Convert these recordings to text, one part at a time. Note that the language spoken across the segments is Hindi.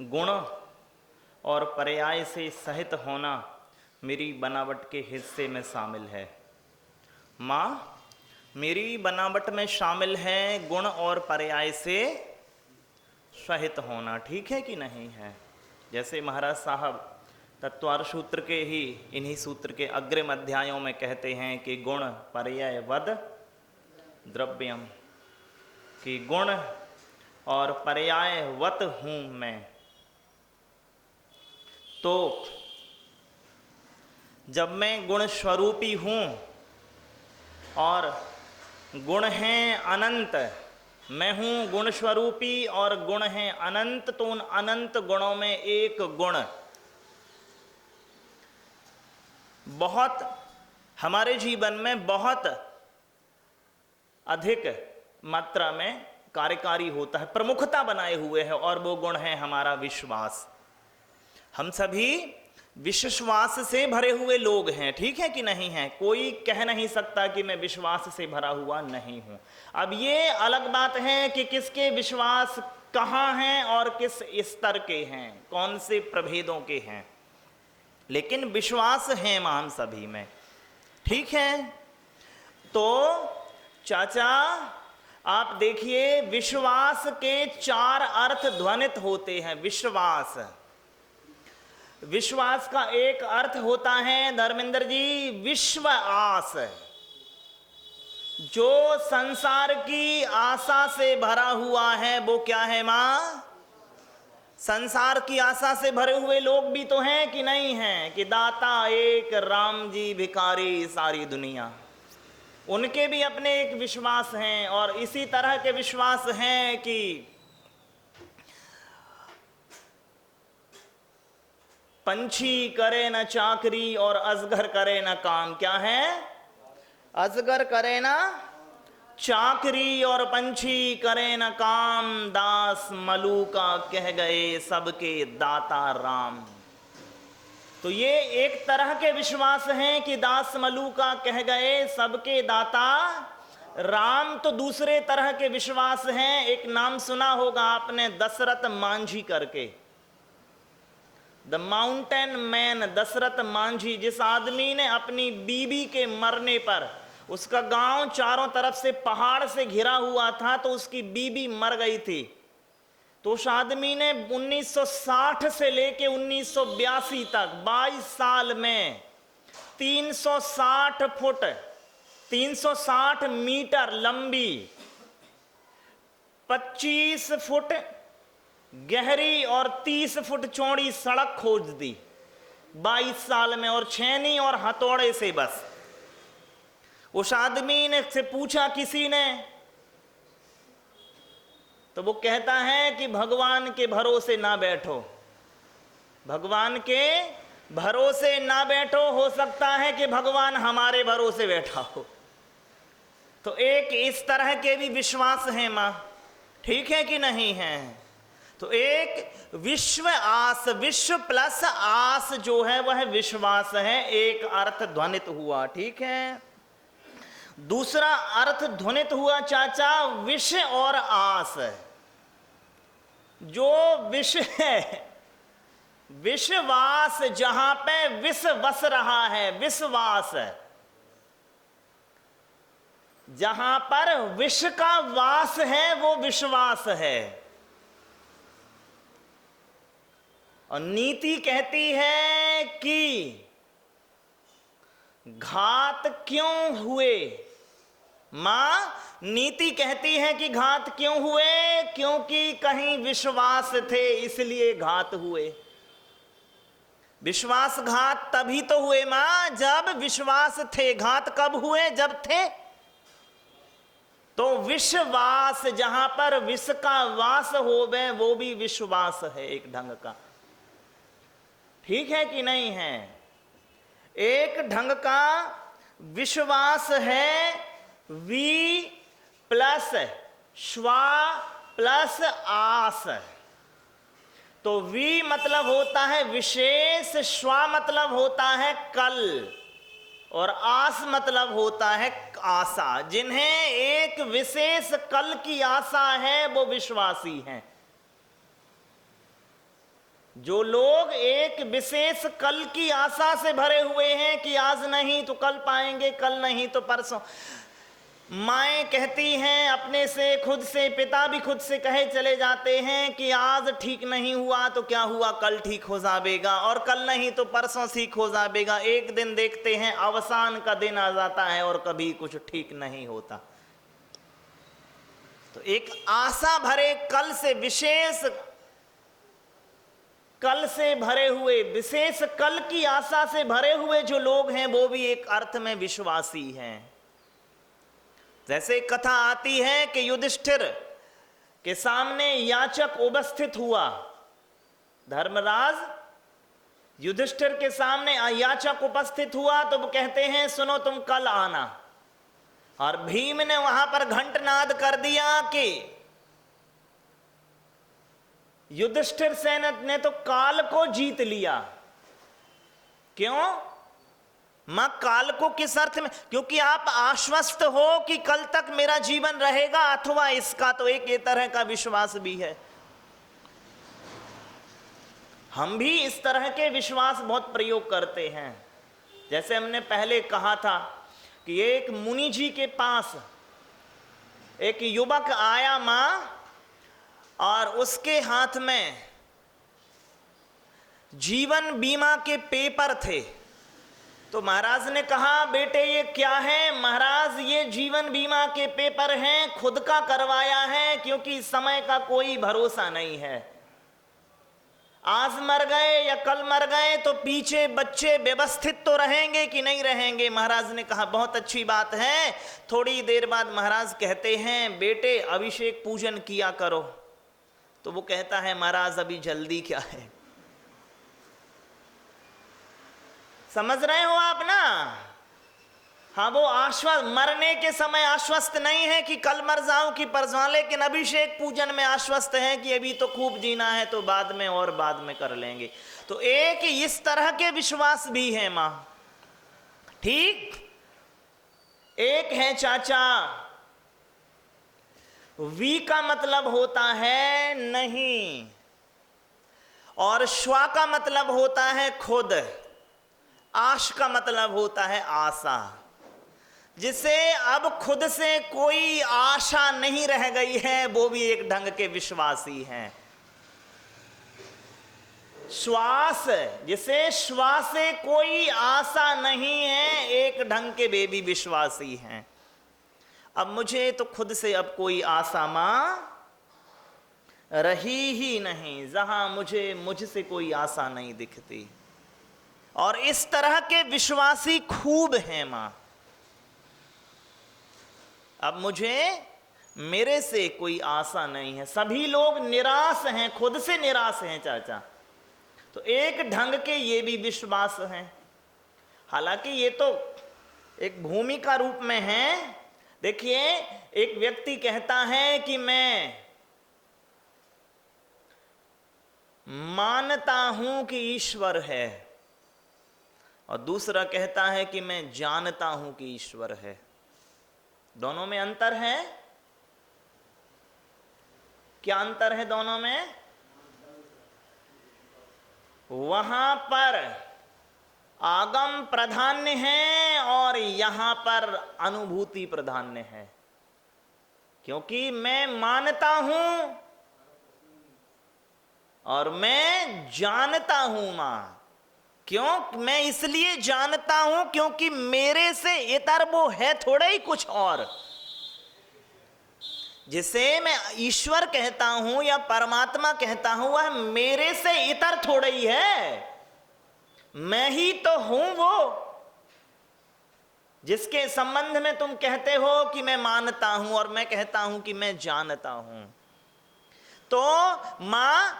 गुण और पर्याय से सहित होना मेरी बनावट के हिस्से में शामिल है। माँ, मेरी बनावट में शामिल है गुण और पर्याय से सहित होना। ठीक है कि नहीं है? जैसे महाराज साहब तत्वार सूत्र के ही इन्हीं सूत्र के अग्रिम अध्यायों में कहते हैं कि गुण पर्याय वद द्रव्यम, कि गुण और पर्याय वत हूं मैं। तो जब मैं गुण स्वरूपी हूं और गुण हैं अनंत, मैं हूं गुण स्वरूपी और गुण हैं अनंत, तो उन अनंत गुणों में एक गुण बहुत हमारे जीवन में बहुत अधिक मात्रा में कार्यकारी होता है, प्रमुखता बनाए हुए है, और वो गुण है हमारा विश्वास। हम सभी विश्वास से भरे हुए लोग हैं। ठीक है कि नहीं है? कोई कह नहीं सकता कि मैं विश्वास से भरा हुआ नहीं हूं। अब ये अलग बात है कि किसके विश्वास कहां हैं और किस स्तर के हैं, कौन से प्रभेदों के हैं, लेकिन विश्वास है हम सभी में। ठीक है? तो चाचा आप देखिए, विश्वास के 4 अर्थ ध्वनित होते हैं। विश्वास का एक अर्थ होता है धर्मेंद्र जी विश्व आस, जो संसार की आशा से भरा हुआ है। वो क्या है मां? संसार की आशा से भरे हुए लोग भी तो हैं कि नहीं हैं, कि दाता एक राम जी भिखारी सारी दुनिया, उनके भी अपने एक विश्वास हैं। और इसी तरह के विश्वास हैं कि पंछी करे न चाकरी और अजगर करे न काम। क्या है? अजगर करे न चाकरी और पंछी करे न काम, दास मलूका कह गए सबके दाता राम। तो ये एक तरह के विश्वास हैं कि दास मलूका कह गए सबके दाता राम। तो दूसरे तरह के विश्वास हैं, एक नाम सुना होगा आपने दशरथ मांझी करके, the mountain man Dashrath Manjhi, जिस आदमी ने अपनी बीबी के मरने पर, उसका गांव चारों तरफ से पहाड़ से घिरा हुआ था, तो उसकी बीबी मर गई थी, तो उस आदमी ने 1960 से लेके 1982 तक 22 साल में 360 फुट 360 मीटर लंबी 25 फुट गहरी और 30 फुट चौड़ी सड़क खोज दी 22 साल में, और छेनी और हथौड़े से। बस उस आदमी ने से पूछा किसी ने, तो वो कहता है कि भगवान के भरोसे ना बैठो, भगवान के भरोसे ना बैठो, हो सकता है कि भगवान हमारे भरोसे बैठा हो। तो एक इस तरह के भी विश्वास हैं मां। ठीक है कि नहीं है? तो एक विश्व आस, विश्व प्लस आस जो है वह विश्वास है, एक अर्थ ध्वनित हुआ। ठीक है? दूसरा अर्थ ध्वनित हुआ चाचा विष और आस। जो विष है, विश्वास, जहां पे विष बस रहा है, विश्वास, जहां पर विष का वास है वो विश्वास है। और नीति कहती है कि घात क्यों हुए। मां, नीति कहती है कि घात क्यों हुए? क्योंकि कहीं विश्वास थे इसलिए घात हुए। विश्वासघात तभी तो हुए मां जब विश्वास थे। घात कब हुए? जब थे। तो विश्वास, जहां पर विष का वास होवे वो भी विश्वास है एक ढंग का। ठीक है कि नहीं है? एक ढंग का विश्वास है वी प्लस श्वा प्लस आस। तो वी मतलब होता है विशेष, श्वा मतलब होता है कल, और आस मतलब होता है आशा। जिन्हें एक विशेष कल की आशा है वो विश्वासी हैं। जो लोग एक विशेष कल की आशा से भरे हुए हैं कि आज नहीं तो कल पाएंगे, कल नहीं तो परसों। माएँ कहती हैं अपने से, खुद से, पिता भी खुद से कहे चले जाते हैं कि आज ठीक नहीं हुआ तो क्या हुआ, कल ठीक हो जाएगा, और कल नहीं तो परसों ठीक हो जाएगा। एक दिन देखते हैं अवसान का दिन आ जाता है और कभी कुछ ठीक नहीं होता। तो एक आशा भरे कल से, विशेष कल से भरे हुए, विशेष कल की आशा से भरे हुए जो लोग हैं वो भी एक अर्थ में विश्वासी हैं। जैसे एक कथा आती है कि युधिष्ठिर के सामने याचक उपस्थित हुआ। धर्मराज युधिष्ठिर के सामने याचक उपस्थित हुआ तो वो कहते हैं सुनो तुम कल आना। और भीम ने वहां पर घंटनाद कर दिया कि युधिष्ठिर सेन ने तो काल को जीत लिया। क्यों? मां काल को किस अर्थ में? क्योंकि आप आश्वस्त हो कि कल तक मेरा जीवन रहेगा अथवा इसका, तो एक ये तरह का विश्वास भी है। हम भी इस तरह के विश्वास बहुत प्रयोग करते हैं। जैसे हमने पहले कहा था कि एक मुनि जी के पास एक युवक आया मां, और उसके हाथ में जीवन बीमा के पेपर थे। तो महाराज ने कहा बेटे ये क्या है? महाराज ये जीवन बीमा के पेपर हैं, खुद का करवाया है, क्योंकि समय का कोई भरोसा नहीं है। आज मर गए या कल मर गए तो पीछे बच्चे व्यवस्थित तो रहेंगे कि नहीं रहेंगे। महाराज ने कहा बहुत अच्छी बात है। थोड़ी देर बाद महाराज कहते हैं बेटे अभिषेक पूजन किया करो। तो वो कहता है महाराज अभी जल्दी क्या है। समझ रहे हो आप ना? हाँ, वो आश्वस्त, मरने के समय आश्वस्त नहीं है कि कल मर जाऊं कि परसों, लेकिन अभिषेक पूजन में आश्वस्त है कि अभी तो खूब जीना है तो बाद में और बाद में कर लेंगे। तो एक इस तरह के विश्वास भी है मां। ठीक, एक है चाचा, वी का मतलब होता है नहीं, और श्वा का मतलब होता है खुद, आश का मतलब होता है आशा। जिसे अब खुद से कोई आशा नहीं रह गई है वो भी एक ढंग के विश्वासी हैं। श्वास, जिसे श्वास से कोई आशा नहीं है, एक ढंग के वे भी विश्वासी हैं। अब मुझे तो खुद से अब कोई आशा मां रही ही नहीं, जहां मुझसे कोई आशा नहीं दिखती। और इस तरह के विश्वासी खूब हैं मां। अब मेरे से कोई आशा नहीं है। सभी लोग निराश हैं, खुद से निराश हैं चाचा। तो एक ढंग के ये भी विश्वास हैं। हालांकि ये तो एक भूमिका रूप में है। देखिए, एक व्यक्ति कहता है कि मैं मानता हूं कि ईश्वर है, और दूसरा कहता है कि मैं जानता हूं कि ईश्वर है। दोनों में अंतर है। क्या अंतर है दोनों में? वहां पर आगम प्राधान्य है और यहां पर अनुभूति प्राधान्य है। क्योंकि मैं मानता हूं और मैं जानता हूं मां। क्यों? मैं इसलिए जानता हूं क्योंकि मेरे से इतर वो है थोड़ा ही कुछ और। जिसे मैं ईश्वर कहता हूं या परमात्मा कहता हूं वह मेरे से इतर थोड़ा ही है। मैं ही तो हूं वो जिसके संबंध में तुम कहते हो कि मैं मानता हूं और मैं कहता हूं कि मैं जानता हूं। तो मां,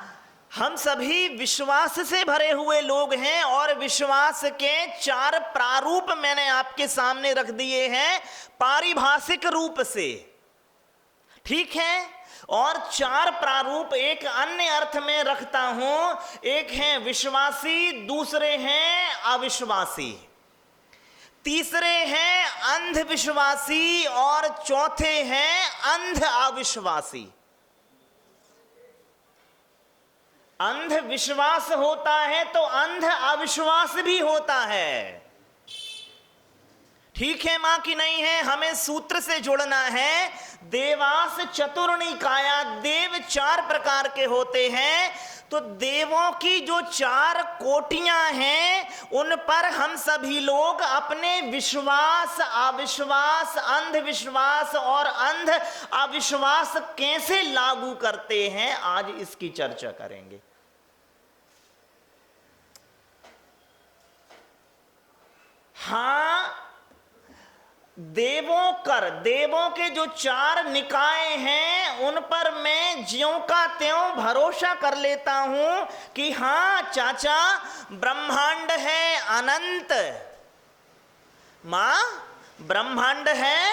हम सभी विश्वास से भरे हुए लोग हैं और विश्वास के 4 प्रारूप मैंने आपके सामने रख दिए हैं पारिभाषिक रूप से। ठीक है? और 4 प्रारूप एक अन्य अर्थ में रखता हूं। एक है विश्वासी, दूसरे हैं अविश्वासी, तीसरे हैं अंधविश्वासी और चौथे हैं अंध अविश्वासी। अंध विश्वास होता है तो अंध अविश्वास भी होता है। ठीक है मां कि नहीं है? हमें सूत्र से जुड़ना है। देवास चतुर्निकाया, देव 4 प्रकार के होते हैं। तो देवों की जो 4 कोटियां हैं उन पर हम सभी लोग अपने विश्वास, अविश्वास, अंधविश्वास और अंध अविश्वास कैसे लागू करते हैं, आज इसकी चर्चा करेंगे। हां, देवों के जो 4 निकाय हैं उन पर मैं ज्यों का त्यों भरोसा कर लेता हूं कि हां चाचा, ब्रह्मांड है अनंत। मां, ब्रह्मांड है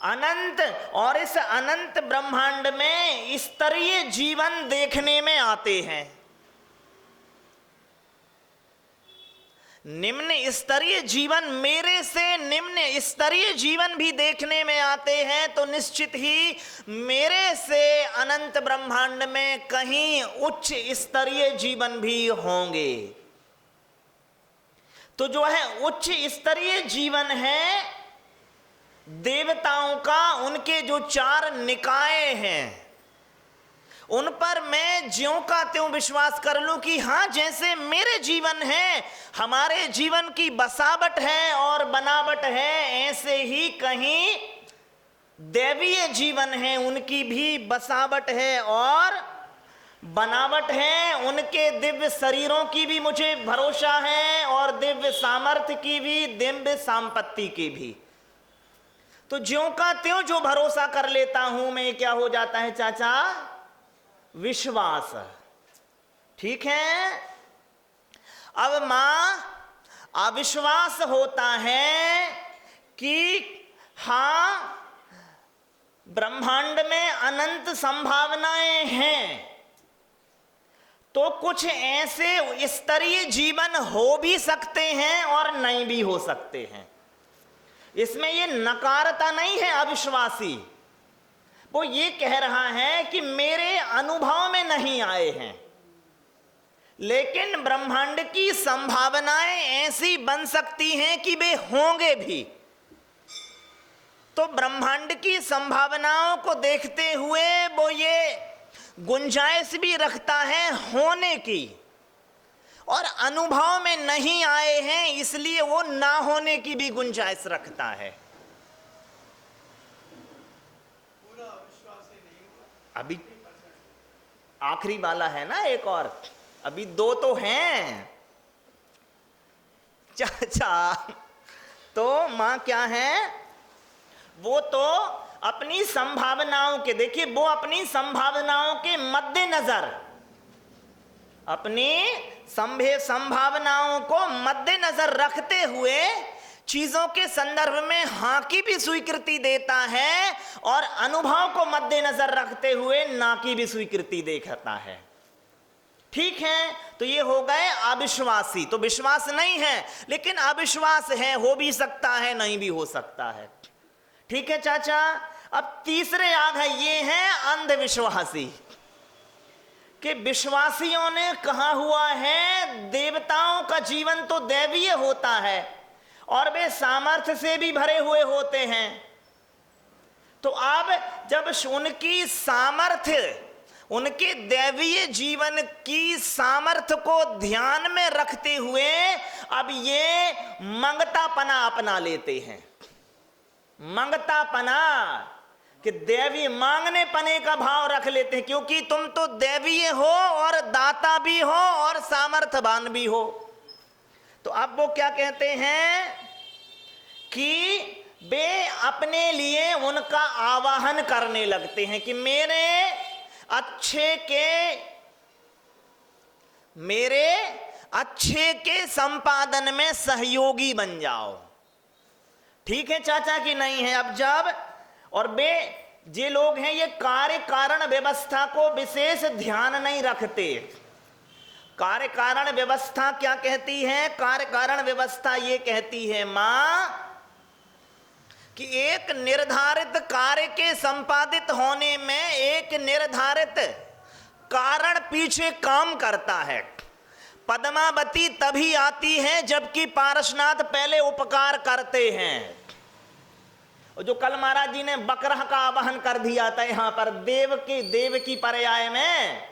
अनंत, और इस अनंत ब्रह्मांड में स्तरीय जीवन देखने में आते हैं। निम्न स्तरीय जीवन, मेरे से निम्न स्तरीय जीवन भी देखने में आते हैं, तो निश्चित ही मेरे से अनंत ब्रह्मांड में कहीं उच्च स्तरीय जीवन भी होंगे। तो जो है उच्च स्तरीय जीवन है देवताओं का, उनके जो 4 निकाय हैं उन पर मैं ज्यों का त्यों विश्वास कर लूं कि हां, जैसे मेरे जीवन है, हमारे जीवन की बसावट है और बनावट है, ऐसे ही कहीं दैवीय जीवन है, उनकी भी बसावट है और बनावट है। उनके दिव्य शरीरों की भी मुझे भरोसा है और दिव्य सामर्थ्य की भी, दिव्य संपत्ति की भी। तो ज्यों का त्यों जो भरोसा कर लेता हूं मैं, क्या हो जाता है चाचा? विश्वास। ठीक है। अब मां, अविश्वास होता है कि हां, ब्रह्मांड में अनंत संभावनाएं हैं, तो कुछ ऐसे स्तरीय जीवन हो भी सकते हैं और नहीं भी हो सकते हैं। इसमें ये नकारता नहीं है अविश्वासी, वो ये कह रहा है कि मेरे अनुभव में नहीं आए हैं, लेकिन ब्रह्मांड की संभावनाएं ऐसी बन सकती हैं कि वे होंगे भी। तो ब्रह्मांड की संभावनाओं को देखते हुए वो ये गुंजाइश भी रखता है होने की, और अनुभव में नहीं आए हैं इसलिए वो ना होने की भी गुंजाइश रखता है। अभी आखिरी वाला है ना एक और, अभी 2 तो हैं चाचा। तो मां क्या है? वो तो अपनी संभावनाओं के, देखिए वो अपनी संभावनाओं के मद्देनजर, अपनी संभावनाओं को मद्देनजर रखते हुए चीजों के संदर्भ में हां की भी स्वीकृति देता है और अनुभव को मद्देनजर रखते हुए ना की भी स्वीकृति देता है। ठीक है। तो ये हो गए अविश्वासी। तो विश्वास नहीं है लेकिन अविश्वास है, हो भी सकता है नहीं भी हो सकता है। ठीक है चाचा। अब तीसरे आ गए, ये हैं अंधविश्वासी। कि विश्वासियों ने कहा हुआ है देवताओं का जीवन तो दैवीय होता है और वे सामर्थ्य से भी भरे हुए होते हैं। तो अब जब उनकी सामर्थ्य, उनके दैवीय जीवन की सामर्थ्य को ध्यान में रखते हुए अब ये मंगतापना अपना लेते हैं। मंगतापना कि देवी, मांगने पने का भाव रख लेते हैं, क्योंकि तुम तो दैवीय हो और दाता भी हो और सामर्थ्यवान भी हो। तो अब वो क्या कहते हैं कि वे अपने लिए उनका आवाहन करने लगते हैं कि मेरे अच्छे के संपादन में सहयोगी बन जाओ। ठीक है चाचा कि नहीं है? अब जब, और वे जे लोग हैं ये कार्य कारण व्यवस्था को विशेष ध्यान नहीं रखते। कार्य कारण व्यवस्था क्या कहती है? कार्य कारण व्यवस्था ये कहती है मां कि एक निर्धारित कार्य के संपादित होने में एक निर्धारित कारण पीछे काम करता है। पद्मावती तभी आती है जबकि पारसनाथ पहले उपकार करते हैं। जो कल महाराज जी ने बकरा का आवाहन कर दिया था यहां पर देव की पर्याय में,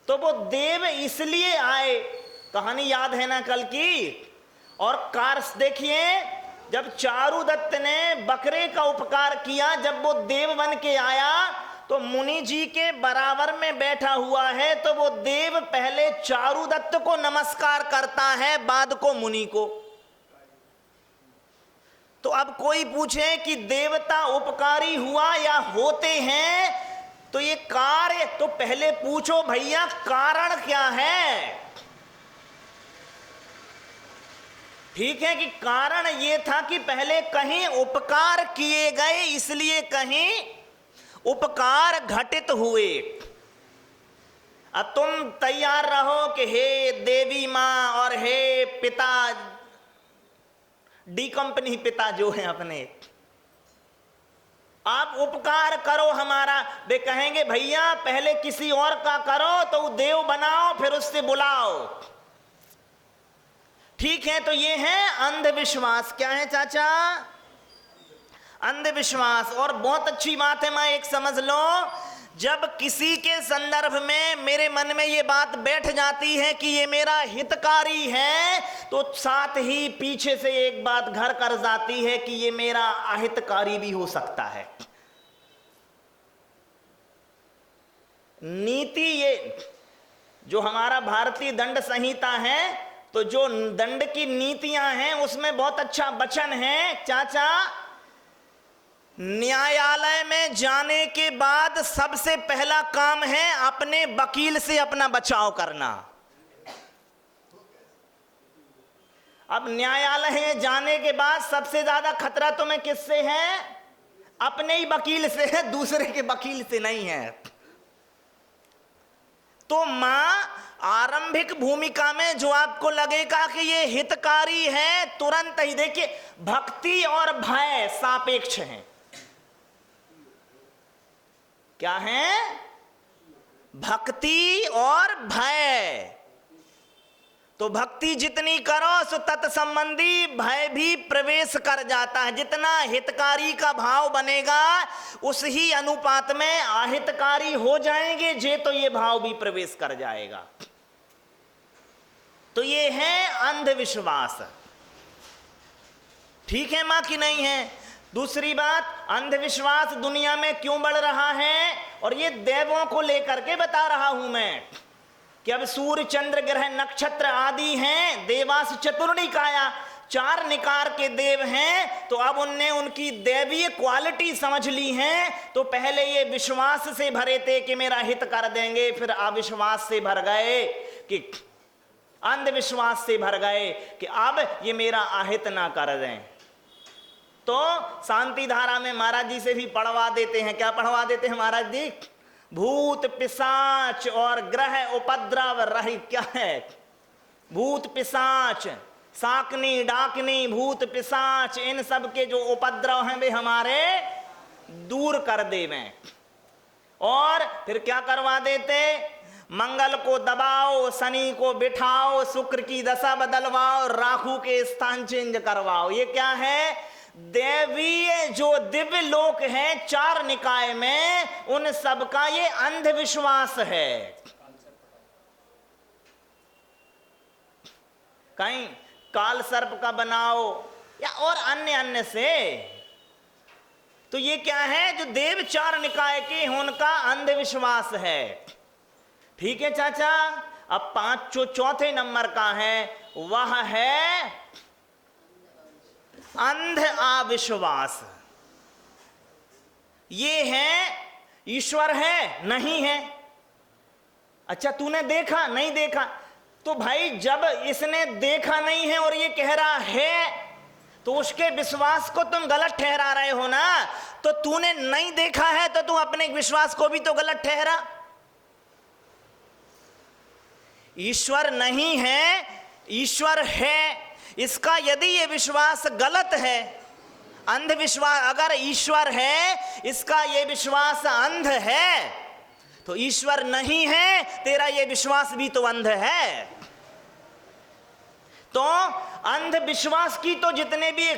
तो वो देव इसलिए आए, कहानी याद है ना कल की। और कार्स देखिए, जब चारुदत्त ने बकरे का उपकार किया, जब वो देव बन के आया तो मुनि जी के बराबर में बैठा हुआ है, तो वो देव पहले चारुदत्त को नमस्कार करता है, बाद को मुनि को। तो अब कोई पूछे कि देवता उपकारी हुआ या होते हैं, तो ये कार्य तो पहले पूछो भैया कारण क्या है। ठीक है कि कारण ये था कि पहले कहीं उपकार किए गए, इसलिए कहीं उपकार घटित हुए। अब तुम तैयार रहो कि हे देवी मां और हे पिता, डी कंपनी पिता जो है अपने, आप उपकार करो हमारा। वे कहेंगे भैया पहले किसी और का करो, तो देव बनाओ फिर उससे बुलाओ। ठीक है, तो ये है अंधविश्वास। क्या है चाचा? अंधविश्वास। और बहुत अच्छी बात है मां, एक समझ लो, जब किसी के संदर्भ में मेरे मन में ये बात बैठ जाती है कि ये मेरा हितकारी है, तो साथ ही पीछे से एक बात घर कर जाती है कि ये मेरा अहितकारी भी हो सकता है। नीति, ये जो हमारा भारतीय दंड संहिता है, तो जो दंड की नीतियां हैं उसमें बहुत अच्छा वचन है चाचा, न्यायालय में जाने के बाद सबसे पहला काम है अपने वकील से अपना बचाव करना। अब न्यायालय में जाने के बाद सबसे ज्यादा खतरा तुम्हें किससे है? अपने ही वकील से है, दूसरे के वकील से नहीं है। तो मां आरंभिक भूमिका में जो आपको लगेगा कि ये हितकारी है, तुरंत ही देखिए, भक्ति और भय सापेक्ष हैं। क्या है? भक्ति और भय। तो भक्ति जितनी करो सो तत्संबंधी भय भी प्रवेश कर जाता है। जितना हितकारी का भाव बनेगा उस ही अनुपात में अहितकारी हो जाएंगे जे, तो ये भाव भी प्रवेश कर जाएगा। तो ये है अंधविश्वास। ठीक है मां कि नहीं है? दूसरी बात, अंधविश्वास दुनिया में क्यों बढ़ रहा है, और ये देवों को लेकर के बता रहा हूं मैं कि अब सूर्य चंद्र ग्रह नक्षत्र आदि हैं, देवास चतुर्निकाया, 4 निकार के देव हैं। तो अब उनने उनकी दैवीय क्वालिटी समझ ली है। तो पहले ये विश्वास से भरे थे कि मेरा हित कर देंगे, फिर अविश्वास से भर गए, कि अंधविश्वास से भर गए कि अब ये मेरा अहित ना कर दें। तो शांति धारा में महाराज जी से भी पढ़वा देते हैं। क्या पढ़वा देते हैं महाराज जी? भूत पिशाच और ग्रह उपद्रव रहित। क्या है? भूत पिशाच, साकनी डाकनी, भूत पिशाच, इन सब के जो उपद्रव हैं वे हमारे दूर कर देवें। और फिर क्या करवा देते? मंगल को दबाओ, शनि को बिठाओ, शुक्र की दशा बदलवाओ, राहु के स्थान चेंज करवाओ। ये क्या है? देवीय जो दिव्य लोक है 4 निकाय में, उन सब का ये अंधविश्वास है। कहीं काल सर्प का बनाओ या और अन्य से। तो ये क्या है? जो देव 4 निकाय के उनका अंधविश्वास है। ठीक है चाचा। अब 5 चौथे नंबर का है, वह है अंध अविश्वास। ये है ईश्वर है नहीं है। अच्छा तूने देखा नहीं देखा? तो भाई जब इसने देखा नहीं है और ये कह रहा है, तो उसके विश्वास को तुम गलत ठहरा रहे हो ना। तो तूने नहीं देखा है तो तू अपने विश्वास को भी तो गलत ठहरा। ईश्वर नहीं है, ईश्वर है, इसका यदि ये विश्वास गलत है, अंधविश्वास, अगर ईश्वर है इसका ये विश्वास अंध है, तो ईश्वर नहीं है, तेरा ये विश्वास भी तो अंध है। तो अंधविश्वास की तो जितने भी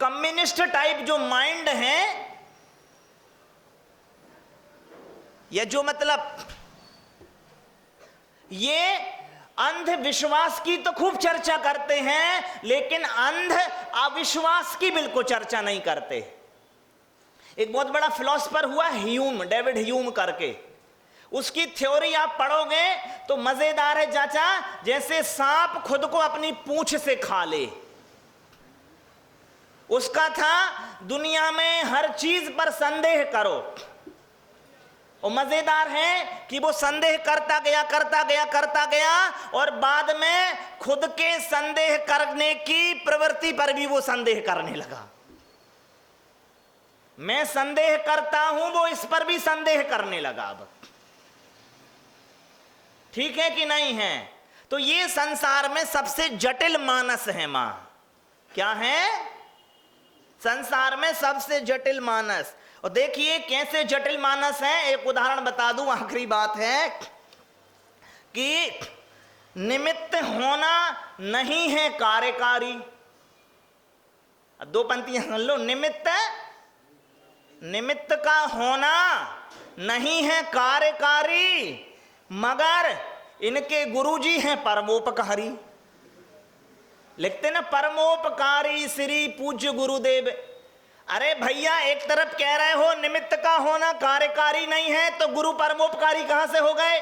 कम्युनिस्ट टाइप जो माइंड हैं, या जो मतलब ये अंधविश्वास की तो खूब चर्चा करते हैं, लेकिन अंध अविश्वास की बिल्कुल चर्चा नहीं करते। एक बहुत बड़ा फिलोसफर हुआ ह्यूम, डेविड ह्यूम करके, उसकी थ्योरी आप पढ़ोगे तो मजेदार है चाचा, जैसे सांप खुद को अपनी पूंछ से खा ले। उसका था दुनिया में हर चीज पर संदेह करो, और मजेदार है कि वो संदेह करता गया और बाद में खुद के संदेह करने की प्रवृत्ति पर भी वो संदेह करने लगा। मैं संदेह करता हूं, वो इस पर भी संदेह करने लगा। अब ठीक है कि नहीं है? तो ये संसार में सबसे जटिल मानस है मां। क्या है? संसार में सबसे जटिल मानस। और देखिए कैसे जटिल मानस है, एक उदाहरण बता दूं, आखिरी बात है कि निमित्त होना नहीं है कार्यकारी। अब दो पंक्तियां सुन लो। निमित्त का होना नहीं है कार्यकारी, मगर इनके गुरुजी हैं परमोपकारी। लिखते ना परमोपकारी श्री पूज्य गुरुदेव। अरे भैया, एक तरफ कह रहे हो निमित्त का होना कार्यकारी नहीं है, तो गुरु परमोपकारी कहां से हो गए?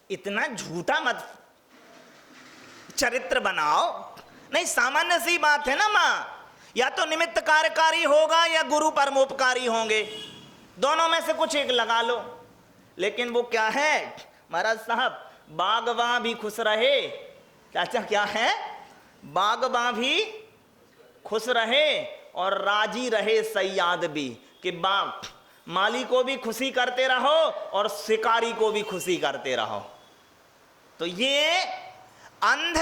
इतना झूठा मत चरित्र बनाओ। नहीं, सामान्य सी बात है ना मां, या तो निमित्त कार्यकारी होगा या गुरु परमोपकारी होंगे, दोनों में से कुछ एक लगा लो। लेकिन वो क्या है महाराज साहब, बागवां भी खुश रहे। चाचा क्या है? बागबां भी खुश रहे और राजी रहे सयाद भी, कि बाग माली को भी खुशी करते रहो और शिकारी को भी खुशी करते रहो। तो ये अंध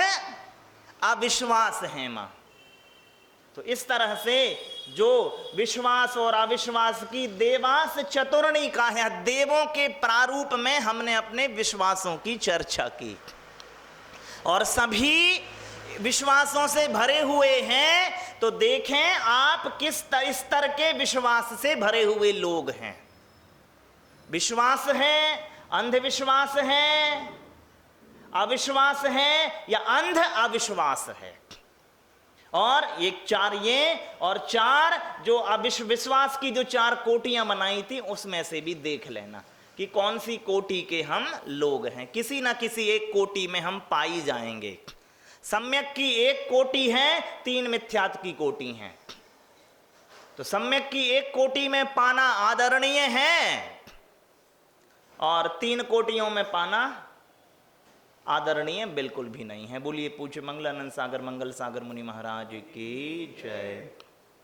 अविश्वास है मां। तो इस तरह से जो विश्वास और अविश्वास की देवास चतुर्णी का है, देवों के प्रारूप में हमने अपने विश्वासों की चर्चा की, और सभी विश्वासों से भरे हुए हैं। तो देखें आप किस स्तर के विश्वास से भरे हुए लोग हैं। विश्वास है, अंधविश्वास है, अविश्वास है, या अंध अविश्वास है। और एक चार ये, और चार जो अविश्वास की जो चार कोटियां बनाई थी, उसमें से भी देख लेना कि कौन सी कोटि के हम लोग हैं। किसी ना किसी एक कोटि में हम पाई जाएंगे। सम्यक की एक कोटि है, तीन मिथ्यात्व की कोटि है। तो सम्यक की एक कोटि में पाना आदरणीय है, और तीन कोटियों में पाना आदरणीय बिल्कुल भी नहीं है। बोलिए पूज्य मंगलानंद सागर मंगल सागर मुनि महाराज की जय।